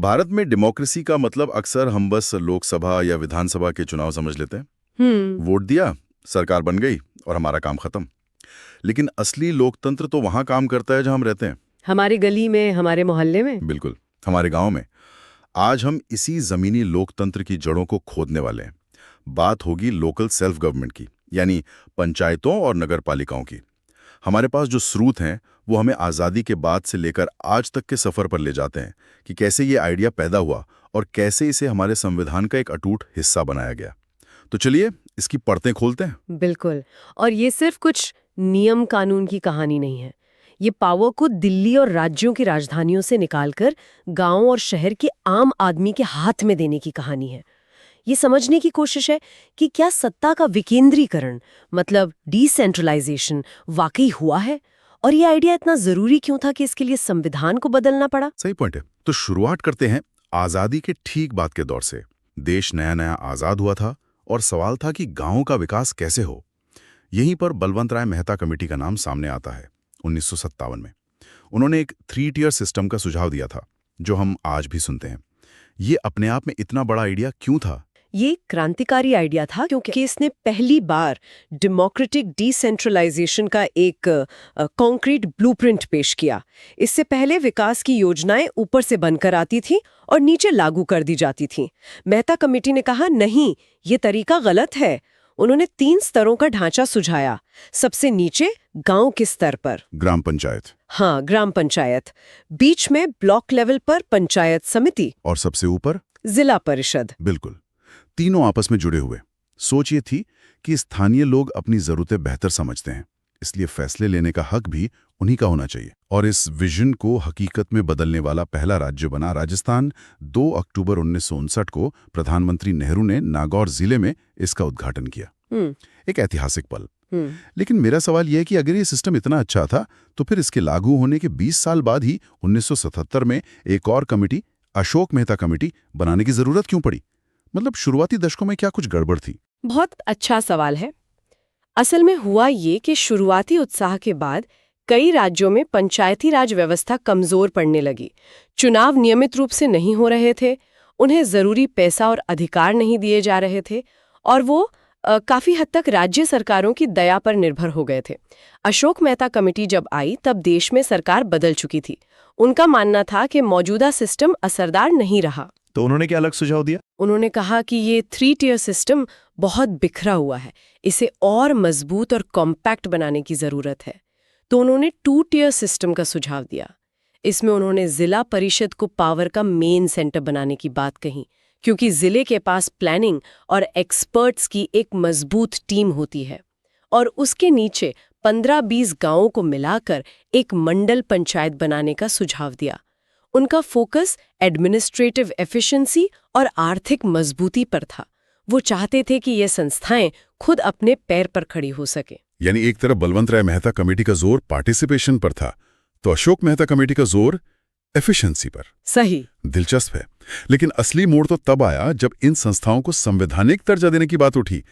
भारत में डेमोक्रेसी का मतलब अक्सर हम बस लोकसभा या विधानसभा के चुनाव समझ लेते हैं। वोट दिया, सरकार बन गई और हमारा काम खत्म। लेकिन असली लोकतंत्र तो वहां काम करता है जहां हम रहते हैं। हमारी गली में, हमारे मोहल्ले में। बिल्कुल, हमारे गांव में। आज हम इसी जमीनी लोकतंत्र की जड़ों को खोदने वाले हैं। बात होगी लोकल सेल्फ गवर्नमेंट की, यानी पंचायतों और नगर पालिकाओं की। हमारे पास जो स्रोत हैं वो हमें आज़ादी के बाद से लेकर आज तक के सफ़र पर ले जाते हैं कि कैसे ये आइडिया पैदा हुआ और कैसे इसे हमारे संविधान का एक अटूट हिस्सा बनाया गया। तो चलिए इसकी परतें खोलते हैं। बिल्कुल। और ये सिर्फ कुछ नियम कानून की कहानी नहीं है। ये पावर को दिल्ली और राज्यों की राजधानियों से निकालकर गांव और शहर के आम आदमी के हाथ में देने की कहानी है। ये समझने की कोशिश है कि क्या सत्ता का विकेंद्रीकरण, मतलब डिसेंट्रलाइजेशन, वाकई हुआ है, और ये आइडिया इतना जरूरी क्यों था कि इसके लिए संविधान को बदलना पड़ा। सही पॉइंट है। तो शुरुआत करते हैं आज़ादी के ठीक बाद के दौर से। देश नया नया आज़ाद हुआ था और सवाल था कि गांवों का विकास कैसे हो। यहीं पर बलवंत राय मेहता कमेटी का नाम सामने आता है 1957 में। उन्होंने एक 3 टियर सिस्टम का सुझाव दिया था, जो हम आज भी सुनते हैं। ये अपने आप में इतना बड़ा आइडिया क्यों था? ये क्रांतिकारी आइडिया था क्योंकि इसने पहली बार डेमोक्रेटिक डिसेंट्रलाइजेशन का एक कॉन्क्रीट ब्लूप्रिंट पेश किया। इससे पहले विकास की योजनाएं ऊपर से बनकर आती थीं और नीचे लागू कर दी जाती थीं। मेहता कमेटी ने कहा, नहीं, ये तरीका गलत है। उन्होंने 3 स्तरों का ढांचा सुझाया। सबसे नीचे गांव के स्तर पर ग्राम पंचायत। हाँ, ग्राम पंचायत। बीच में ब्लॉक लेवल पर पंचायत समिति और सबसे ऊपर जिला परिषद। बिल्कुल, तीनों आपस में जुड़े हुए। सोच ये थी कि स्थानीय लोग अपनी जरूरतें बेहतर समझते हैं, इसलिए फैसले लेने का हक भी उन्हीं का होना चाहिए। और इस विजन को हकीकत में बदलने वाला पहला राज्य बना राजस्थान। 2 अक्टूबर 1959 को प्रधानमंत्री नेहरू ने नागौर जिले में इसका उद्घाटन किया। एक ऐतिहासिक पल। लेकिन मेरा सवाल यह है कि अगर ये सिस्टम इतना अच्छा था, तो फिर इसके लागू होने के 20 साल बाद ही 1977 में एक और कमेटी, अशोक मेहता कमेटी, बनाने की जरूरत क्यों पड़ी? मतलब शुरुआती दशकों में क्या कुछ गड़बड़ थी? बहुत अच्छा सवाल है। असल में हुआ ये कि शुरुआती उत्साह के बाद कई राज्यों में पंचायती राज व्यवस्था कमजोर पड़ने लगी। चुनाव नियमित रूप से नहीं हो रहे थे, उन्हें जरूरी पैसा और अधिकार नहीं दिए जा रहे थे, और वो काफी हद तक राज्य सरकारों की दया पर निर्भर हो गए थे। अशोक मेहता कमेटी जब आई तब देश में सरकार बदल चुकी थी। उनका मानना था कि मौजूदा सिस्टम असरदार नहीं रहा। तो उन्होंने क्या अलग सुझाव दिया? उन्होंने कहा कि ये 3 टियर सिस्टम बहुत बिखरा हुआ है, इसे और मजबूत और कॉम्पैक्ट बनाने की जरूरत है। तो उन्होंने 2 टियर सिस्टम का सुझाव दिया। इसमें उन्होंने जिला परिषद को पावर का मेन सेंटर बनाने की बात कही, क्योंकि जिले के पास प्लानिंग और एक्सपर्ट्स की एक मजबूत टीम होती है, और उसके नीचे 15-20 गांवों को मिलाकर एक मंडल पंचायत बनाने का सुझाव दिया। उनका फोकस एडमिनिस्ट्रेटिव एफिशिएंसी और आर्थिक मजबूती पर था। वो चाहते थे कि ये संस्थाएं खुद अपने पैर पर खड़ी हो सके। यानी एक तरफ बलवंत राय मेहता कमेटी का जोर पार्टिसिपेशन पर था, तो अशोक मेहता कमेटी का जोर एफिशिएंसी पर। सही। दिलचस्प है। लेकिन असली मोड़ तो तब आया जब इन संस्थाओं को संवैधानिक दर्जा देने की बात उठी।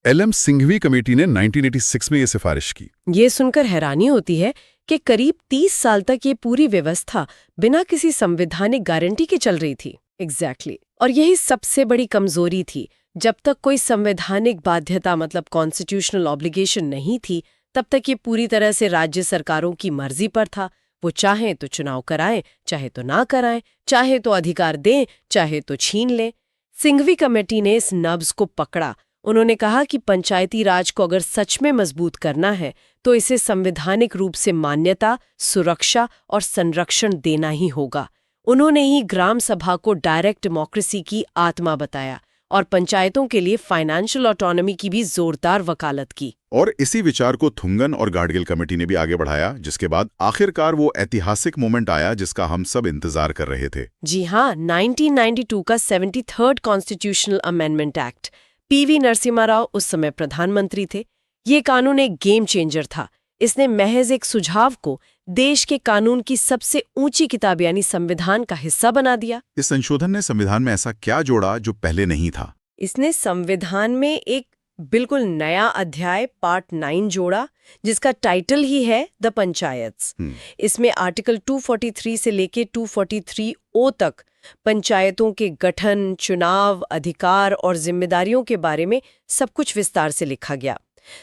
LM सिंघवी कमेटी ने 1986 में ये सिफारिश की। ये सुनकर हैरानी होती है कि करीब 30 साल तक ये पूरी व्यवस्था बिना किसी संवैधानिक गारंटी के चल रही थी। एग्जैक्टली। और यही सबसे बड़ी कमजोरी थी। जब तक कोई संवैधानिक बाध्यता, मतलब कॉन्स्टिट्यूशनल ऑब्लिगेशन नहीं थी, तब तक ये पूरी तरह से राज्य सरकारों की मर्जी पर था। वो चाहे तो चुनाव कराएं, चाहे तो ना कराएं, चाहे तो अधिकार दें, चाहे तो छीन लें। सिंघवी कमेटी ने इस नब्ज को पकड़ा। उन्होंने कहा कि पंचायती राज को अगर सच में मजबूत करना है तो इसे संवैधानिक रूप से मान्यता, सुरक्षा और संरक्षण देना ही होगा। उन्होंने ही ग्राम सभा को डायरेक्ट डेमोक्रेसी की आत्मा बताया और पंचायतों के लिए फाइनेंशियल ऑटोनॉमी की भी जोरदार वकालत की। और इसी विचार को थुंगन और गाडगिल कमेटी ने भी आगे बढ़ाया, जिसके बाद आखिरकार वो ऐतिहासिक मोमेंट आया जिसका हम सब इंतजार कर रहे थे। जी हाँ, 1992 का 73rd constitutional amendment act. PV Narasimha Rao उस समय प्रधानमंत्री थे। ये कानून एक गेम चेंजर था। इसने महज एक सुझाव को देश के कानून की सबसे ऊंची किताब यानी संविधान का हिस्सा बना दिया। इस संशोधन ने संविधान में ऐसा क्या जोड़ा जो पहले नहीं था? इसने संविधान में एक बिल्कुल नया अध्याय पार्ट 9 जोड़ा, जिसका टाइटल ही है द पंचायत्स। इसमें आर्टिकल 243 से लेके 243O तक पंचायतों के गठन, चुनाव, अधिकार और जिम्मेदारियों के बारे में सब कुछ विस्तार से लिखा गया।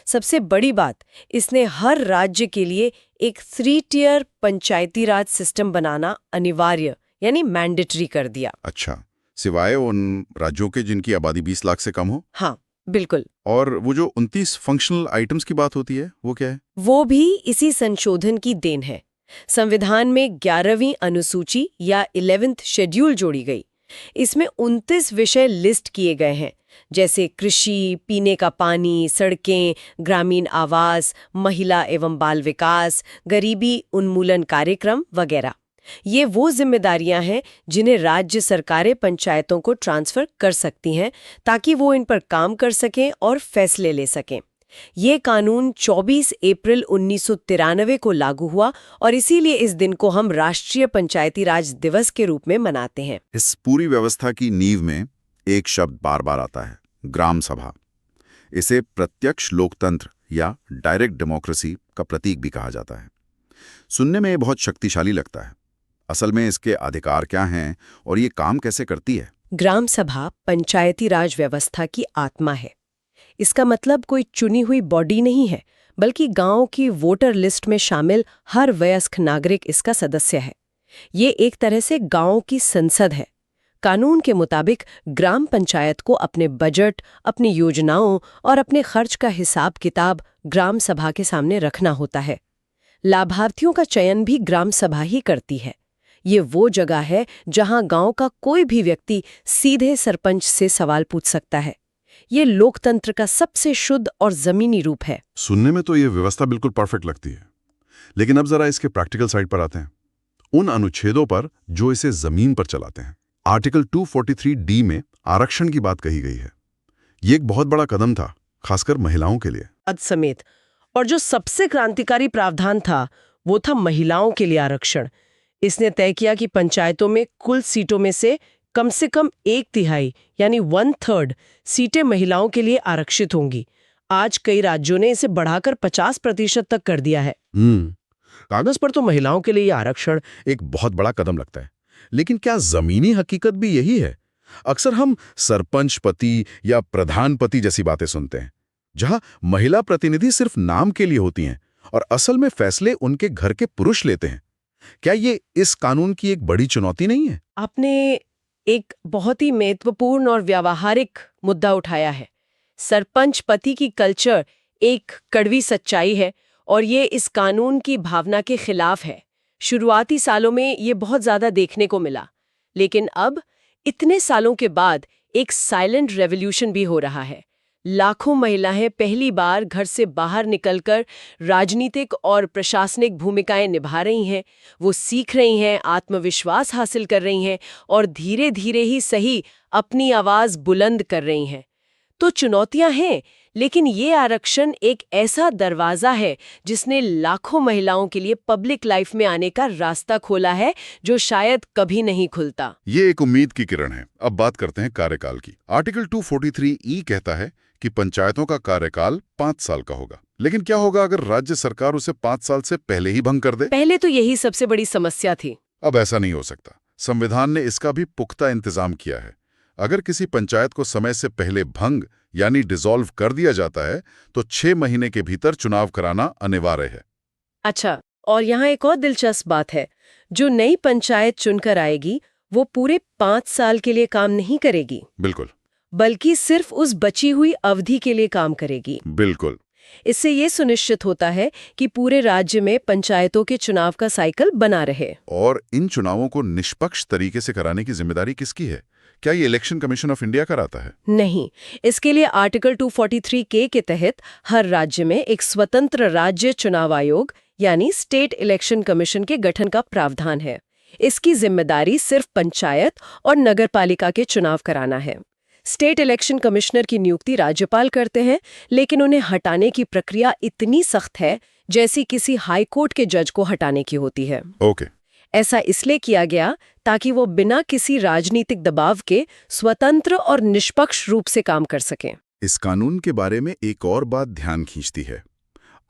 सबसे बड़ी बात, इसने हर राज्य के लिए एक 3 टियर पंचायती राज सिस्टम बनाना अनिवार्य यानी मैंडेटरी कर दिया। अच्छा, सिवाय उन राज्यों के जिनकी आबादी 20 लाख से कम हो? हाँ, बिल्कुल। और वो जो 29 फंक्शनल आइटम्स की बात होती है, वो क्या है? वो भी इसी संशोधन की देन है। संविधान में 11वीं अनुसूची या 11th शेड्यूल जोड़ी गई। इसमें 29 विषय लिस्ट किए गए हैं, जैसे कृषि, पीने का पानी, सड़कें, ग्रामीण आवास, महिला एवं बाल विकास, गरीबी उन्मूलन कार्यक्रम वगैरह। ये वो जिम्मेदारियां हैं जिन्हें राज्य सरकारें पंचायतों को ट्रांसफर कर सकती हैं ताकि वो इन पर काम कर सकें और फैसले ले सकें। ये कानून 24 अप्रैल 1993 को लागू हुआ और इसीलिए इस दिन को हम राष्ट्रीय पंचायती राज दिवस के रूप में मनाते हैं। इस पूरी व्यवस्था की नींव में एक शब्द बार बार आता है, ग्राम सभा। इसे प्रत्यक्ष लोकतंत्र या डायरेक्ट डेमोक्रेसी का प्रतीक भी कहा जाता है। सुनने में ये बहुत शक्तिशाली लगता है। असल में इसके अधिकार क्या हैं और ये काम कैसे करती है? ग्राम सभा पंचायती राज व्यवस्था की आत्मा है। इसका मतलब कोई चुनी हुई बॉडी नहीं है, बल्कि गांव की वोटर लिस्ट में शामिल हर वयस्क नागरिक इसका सदस्य है। ये एक तरह से गांव की संसद है। कानून के मुताबिक ग्राम पंचायत को अपने बजट, अपनी योजनाओं और अपने खर्च का हिसाब किताब ग्राम सभा के सामने रखना होता है। लाभार्थियों का चयन भी ग्राम सभा ही करती है। ये वो जगह है जहां गांव का कोई भी व्यक्ति सीधे सरपंच से सवाल पूछ सकता है। ये लोकतंत्र का सबसे शुद्ध और जमीनी रूप है। सुनने में तो ये व्यवस्था बिल्कुल परफेक्ट लगती है, लेकिन अब जरा इसके प्रैक्टिकल साइड पर आते हैं, उन अनुच्छेदों पर जो इसे जमीन पर चलाते हैं। आर्टिकल 243D में आरक्षण की बात कही गई है। ये एक बहुत बड़ा कदम था, खासकर महिलाओं के लिए। पद समेत। और जो सबसे क्रांतिकारी प्रावधान था वो था महिलाओं के लिए आरक्षण। इसने तय किया कि पंचायतों में कुल सीटों में से कम 1/3 यानी 1/3 सीटें महिलाओं के लिए आरक्षित होंगी। आज कई राज्यों ने इसे बढ़ाकर 50% तक कर दिया है। कागज पर तो महिलाओं के लिए ये आरक्षण एक बहुत बड़ा कदम लगता है, लेकिन क्या जमीनी हकीकत भी यही है? अक्सर हम सरपंच पति या प्रधान पति जैसी बातें सुनते हैं, जहां महिला प्रतिनिधि सिर्फ नाम के लिए होती हैं और असल में फैसले उनके घर के पुरुष लेते हैं। क्या ये इस कानून की एक बड़ी चुनौती नहीं है? आपने एक बहुत ही महत्वपूर्ण और व्यावहारिक मुद्दा उठाया है। सरपंच पति की कल्चर एक कड़वी सच्चाई है और ये इस कानून की भावना के खिलाफ है। शुरुआती सालों में ये बहुत ज्यादा देखने को मिला, लेकिन अब इतने सालों के बाद एक साइलेंट रेवोल्यूशन भी हो रहा है। लाखों महिलाएं पहली बार घर से बाहर निकलकर राजनीतिक और प्रशासनिक भूमिकाएं निभा रही हैं। वो सीख रही हैं, आत्मविश्वास हासिल कर रही हैं और धीरे धीरे ही सही अपनी आवाज बुलंद कर रही हैं। तो चुनौतियां हैं, लेकिन ये आरक्षण एक ऐसा दरवाजा है जिसने लाखों महिलाओं के लिए पब्लिक लाइफ में आने का रास्ता खोला है, जो शायद कभी नहीं खुलता। ये एक उम्मीद की किरण है। अब बात करते हैं कार्यकाल की। आर्टिकल 243E कहता है कि पंचायतों का कार्यकाल 5 साल का होगा। लेकिन क्या होगा अगर राज्य सरकार उसे 5 साल से पहले ही भंग कर दे? पहले तो यही सबसे बड़ी समस्या थी। अब ऐसा नहीं हो सकता। संविधान ने इसका भी पुख्ता इंतजाम किया है। अगर किसी पंचायत को समय से पहले भंग यानी डिसॉल्व कर दिया जाता है तो 6 महीने के भीतर चुनाव कराना अनिवार्य है। अच्छा, और यहाँ एक और दिलचस्प बात है। जो नई पंचायत चुनकर आएगी वो पूरे 5 साल के लिए काम नहीं करेगी, बिल्कुल, बल्कि सिर्फ उस बची हुई अवधि के लिए काम करेगी। बिल्कुल। इससे ये सुनिश्चित होता है कि पूरे राज्य में पंचायतों के चुनाव का साइकिल बना रहे। और इन चुनावों को निष्पक्ष तरीके से कराने की जिम्मेदारी किसकी है? क्या ये इलेक्शन कमीशन ऑफ इंडिया कराता है? नहीं, इसके लिए आर्टिकल 243K के तहत हर राज्य में एक स्वतंत्र राज्य चुनाव आयोग यानी स्टेट इलेक्शन कमीशन के गठन का प्रावधान है। इसकी जिम्मेदारी सिर्फ पंचायत और नगरपालिका के चुनाव कराना है। स्टेट इलेक्शन कमिश्नर की नियुक्ति राज्यपाल करते हैं, लेकिन उन्हें हटाने की प्रक्रिया इतनी सख्त है जैसी किसी हाई कोर्ट के जज को हटाने की होती है। ओके। ऐसा इसलिए किया गया ताकि वो बिना किसी राजनीतिक दबाव के स्वतंत्र और निष्पक्ष रूप से काम कर सकें। इस कानून के बारे में एक और बात ध्यान खींचती है।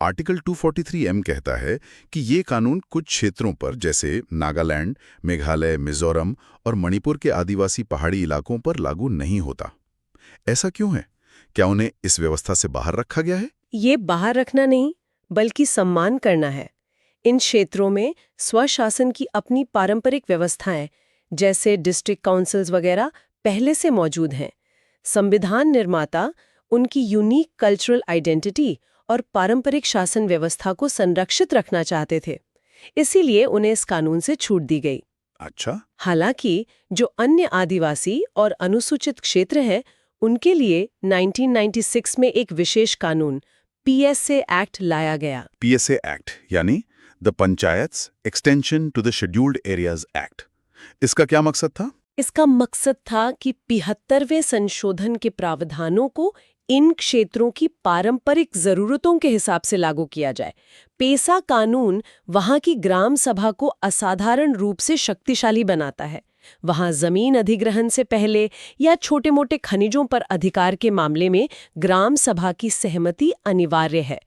आर्टिकल 243M कहता है कि ये कानून कुछ क्षेत्रों पर जैसे नागालैंड, मेघालय, मिजोरम और मणिपुर के आदिवासी पहाड़ी इलाकों पर लागू नहीं होता। ऐसा क्यों है? क्या उन्हें इस व्यवस्था से बाहर रखा गया है? ये बाहर रखना नहीं, बल्कि सम्मान करना है। इन क्षेत्रों में स्वशासन की अपनी पारंपरिक व्यवस्थाएं, जैसे डिस्ट्रिक्ट काउंसिल्स वगैरह, पहले से मौजूद हैं। संविधान निर्माता उनकी यूनिक कल्चरल आइडेंटिटी और पारंपरिक शासन व्यवस्था को संरक्षित रखना चाहते थे, इसीलिए उन्हें इस कानून से छूट दी गई। अच्छा। हालांकि जो अन्य आदिवासी और अनुसूचित क्षेत्र हैं, उनके लिए 1996 में एक विशेष कानून PSA एक्ट लाया गया। PSA एक्ट यानी the panchayats extension to the scheduled areas act. इसका क्या मकसद था? इसका मकसद था कि 75वें संशोधन के प्रावधानों को इन क्षेत्रों की पारंपरिक जरूरतों के हिसाब से लागू किया जाए। पेसा कानून वहां की ग्राम सभा को असाधारण रूप से शक्तिशाली बनाता है। वहां जमीन अधिग्रहण से पहले या छोटे-मोटे खनिजों पर अधिकार के मामले में ग्राम सभा की सहमति अनिवार्य है।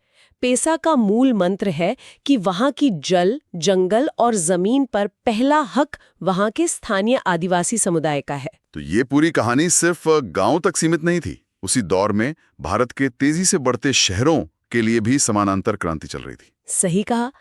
पेसा का मूल मंत्र है कि वहां की जल, जंगल और जमीन पर पहला हक वहां के स्थानीय आदिवासी समुदाय का है। तो ये पूरी कहानी सिर्फ गांव तक सीमित नहीं थी। उसी दौर में भारत के तेजी से बढ़ते शहरों के लिए भी समानांतर क्रांति चल रही थी। सही कहा।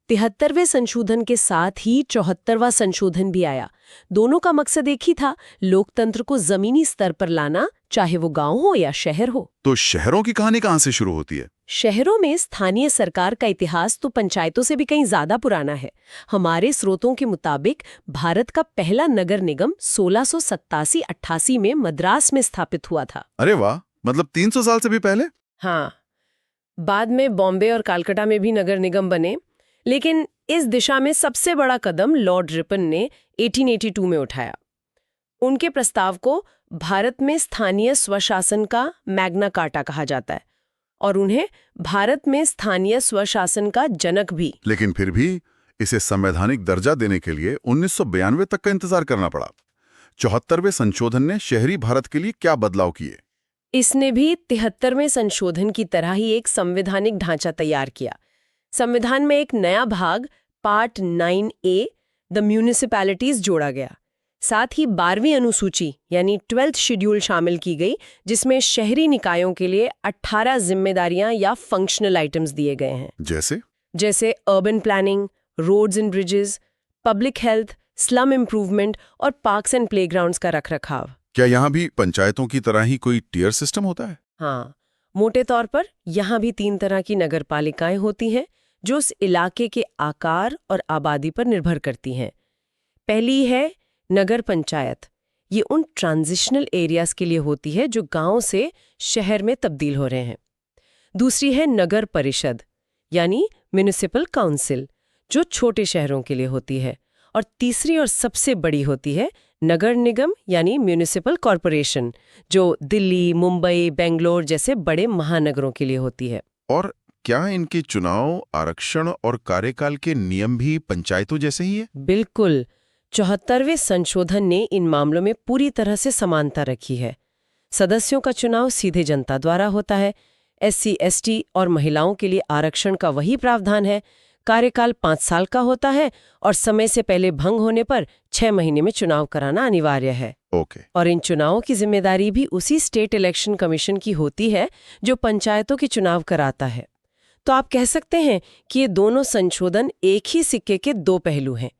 73वें संशोधन के साथ ही 74वां संशोधन भी आया। दोनों का मकसद एक ही था, लोकतंत्र को जमीनी स्तर पर लाना, चाहे वो गांव हो या शहर हो। तो शहरों की कहानी कहां से शुरू होती है? शहरों में स्थानीय सरकार का इतिहास तो पंचायतों से भी कहीं ज्यादा पुराना है। हमारे स्रोतों के मुताबिक भारत का पहला नगर निगम 1687-88 में मद्रास में स्थापित हुआ था। अरे वाह, मतलब 300 साल से भी पहले? हाँ, बाद में बॉम्बे और कलकत्ता में भी नगर निगम बने, लेकिन इस दिशा में सबसे बड़ा कदम लॉर्ड रिपन ने 1882 में उठाया। उनके प्रस्ताव को भारत में स्थानीय स्वशासन का मैग्ना कार्टा कहा जाता है और उन्हें भारत में स्थानीय स्वशासन का जनक भी। लेकिन फिर भी इसे संवैधानिक दर्जा देने के लिए 1992 तक का इंतजार करना पड़ा। 74वें संशोधन ने शहरी भारत के लिए क्या बदलाव किए? इसने भी 73वें संशोधन की तरह ही एक संवैधानिक ढांचा तैयार किया। संविधान में एक नया भाग पार्ट 9A द म्यूनिसिपैलिटीज जोड़ा गया। साथ ही 12वीं अनुसूची यानी 12th शेड्यूल शामिल की गई, जिसमें शहरी निकायों के लिए 18 जिम्मेदारियां या फंक्शनल आइटम्स दिए गए हैं। जैसे urban planning, roads and bridges, public health, slum improvement और पार्क्स एंड प्लेग्राउंड्स का रखरखाव। क्या यहाँ भी पंचायतों की तरह ही कोई टियर सिस्टम होता है? हाँ, मोटे तौर पर यहाँ भी 3 तरह की नगरपालिकाएं होती हैं, जो उस इलाके के आकार और आबादी पर निर्भर करती हैं। पहली है नगर पंचायत। ये उन ट्रांजिशनल एरियाज के लिए होती है जो गांव से शहर में तब्दील हो रहे हैं। दूसरी है नगर परिषद यानी म्युनिसिपल काउंसिल, जो छोटे शहरों के लिए होती है। और तीसरी और सबसे बड़ी होती है नगर निगम यानी म्युनिसिपल कॉरपोरेशन, जो दिल्ली, मुंबई, बेंगलोर जैसे बड़े महानगरों के लिए होती है। और क्या इनके चुनाव, आरक्षण और कार्यकाल के नियम भी पंचायतों जैसे ही है? बिल्कुल। 74वें संशोधन ने इन मामलों में पूरी तरह से समानता रखी है। सदस्यों का चुनाव सीधे जनता द्वारा होता है। SC, ST और महिलाओं के लिए आरक्षण का वही प्रावधान है। कार्यकाल 5 साल का होता है और समय से पहले भंग होने पर 6 महीने में चुनाव कराना अनिवार्य है। ओके। और इन चुनावों की जिम्मेदारी भी उसी स्टेट इलेक्शन कमीशन की होती है जो पंचायतों के चुनाव कराता है। तो आप कह सकते हैं कि ये दोनों संशोधन एक ही सिक्के के 2 पहलू हैं,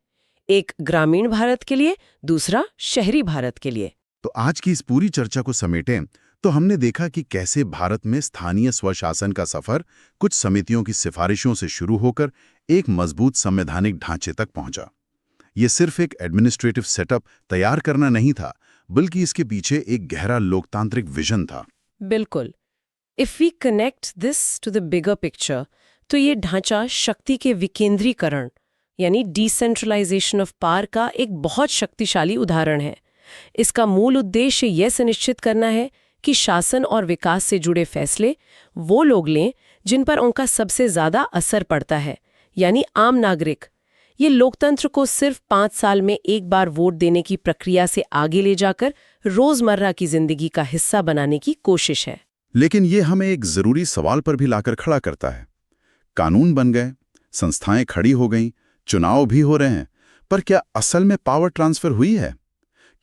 एक ग्रामीण भारत के लिए, दूसरा शहरी भारत के लिए। तो आज की इस पूरी चर्चा को समेटें तो हमने देखा कि कैसे भारत में स्थानीय स्वशासन का सफर कुछ समितियों की सिफारिशों से शुरू होकर एक मजबूत संवैधानिक ढांचे तक पहुंचा। ये सिर्फ एक एडमिनिस्ट्रेटिव सेटअप तैयार करना नहीं था, बल्कि इसके पीछे एक गहरा लोकतांत्रिक विजन था। बिल्कुल। If we connect this to the bigger picture, तो ये ढांचा शक्ति के विकेंद्रीकरण यानी डिसेंट्रलाइजेशन ऑफ पावर का एक बहुत शक्तिशाली उदाहरण है। इसका मूल उद्देश्य यह सुनिश्चित करना है कि शासन और विकास से जुड़े फैसले वो लोग लें जिन पर उनका सबसे ज्यादा असर पड़ता है, यानी आम नागरिक। ये लोकतंत्र को सिर्फ 5 साल में एक बार वोट देने की प्रक्रिया से आगे ले जाकर रोजमर्रा की जिंदगी का हिस्सा बनाने की कोशिश है। लेकिन ये हमें एक जरूरी सवाल पर भी लाकर खड़ा करता है। कानून बन गए, संस्थाएं खड़ी हो गईं, चुनाव भी हो रहे हैं, पर क्या असल में पावर ट्रांसफर हुई है?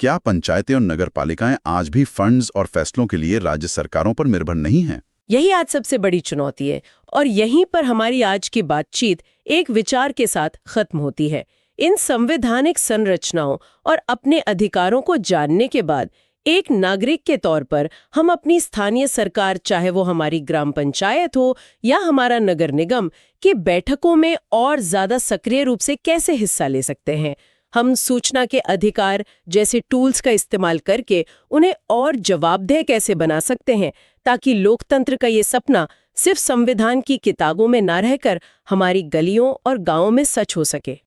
क्या पंचायतें और नगरपालिकाएं आज भी फंड्स और फैसलों के लिए राज्य सरकारों पर निर्भर नहीं हैं? यही आज सबसे बड़ी चुनौती है और यहीं पर हमारी आज की बातचीत एक विचार के साथ खत्म होती है। इन संवैधानिक संरचनाओं और अपने अधिकारों को जानने के बाद एक नागरिक के तौर पर हम अपनी स्थानीय सरकार, चाहे वो हमारी ग्राम पंचायत हो या हमारा नगर निगम, की बैठकों में और ज्यादा सक्रिय रूप से कैसे हिस्सा ले सकते हैं। हम सूचना के अधिकार जैसे टूल्स का इस्तेमाल करके उन्हें और जवाबदेह कैसे बना सकते हैं, ताकि लोकतंत्र का ये सपना सिर्फ संविधान की किताबों में ना रहकर हमारी गलियों और गांवों में सच हो सके।